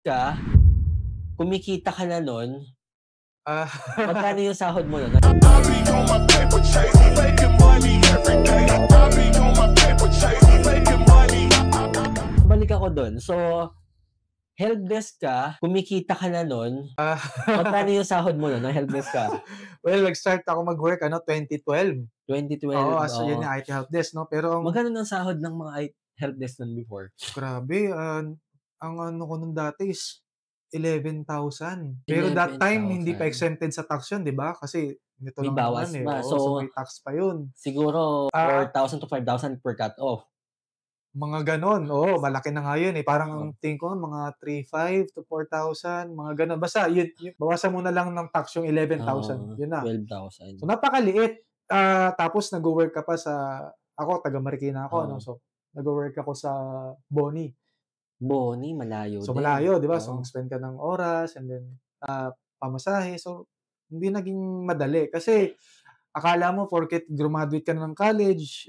Ka, kumikita ka na nun, Ah, magkano yung sahod mo nun? Balik ako dun. So, helpdesk ka, kumikita ka na nun, ah. magkano yung sahod mo nun nung helpdesk ka? Well, nag-start ako mag-work 2012. Oo, 2012, yun oo. nga IT helpdesk 'no, pero Magkano ng sahod ng mga helpdesk nun before? grabe, ang ano ko nun dati is 11,000. Pero that time hindi pa 11,000. exempted sa tax yun, 'di ba? Kasi nito May lang naman, bawas pa. oo, so So, may tax pa yun. siguro Ah, 4,000 to 5,000 per cut off. mga gano'n, oo, malaki na nga yun, parang ang Oo, tingin ko mga 3,500 to 4,000, mga gano'n. Basta yun bawasan mo na lang ng tax yung 11,000, oo, yun na. So 12,000. napakaliit, tapos nagwo-work ka pa sa ako taga Marikina ako 'no, Oo. so nagwo-work ako sa Boni. Boni, malayo So din. malayo 'di ba, so Oo, mag-spend ka ng oras and then, pamasahe. So hindi naging madali kasi akala mo porket grumaduate ka na ng college,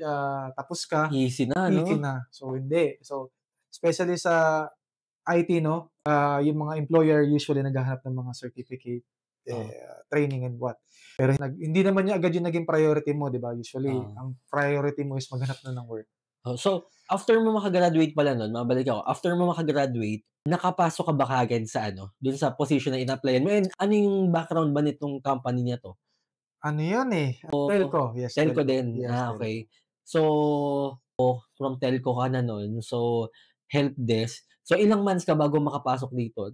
tapos ka, easy na 'no? easy na. So hindi. So especially sa IT 'no, yung mga employer usually naghahanap ng mga certificate, Oo, training and what. Pero hindi naman niya agad yung naging priority mo 'di ba, usually oo. ang priority mo is maghanap na ng work. Oh, so after mo maka-graduate pala nun, mabalik ako, after mo maka-graduate, nakapasok ka ba kaagad sa ano, dun sa position na in-applyan mo and ano yung background ba nitong company na 'to? Ano yun, telco, yes Telco telco, din, yes telco. okey. So, from telco ka na nun, so helpdesk. So ilang months ka bago makapasok dito?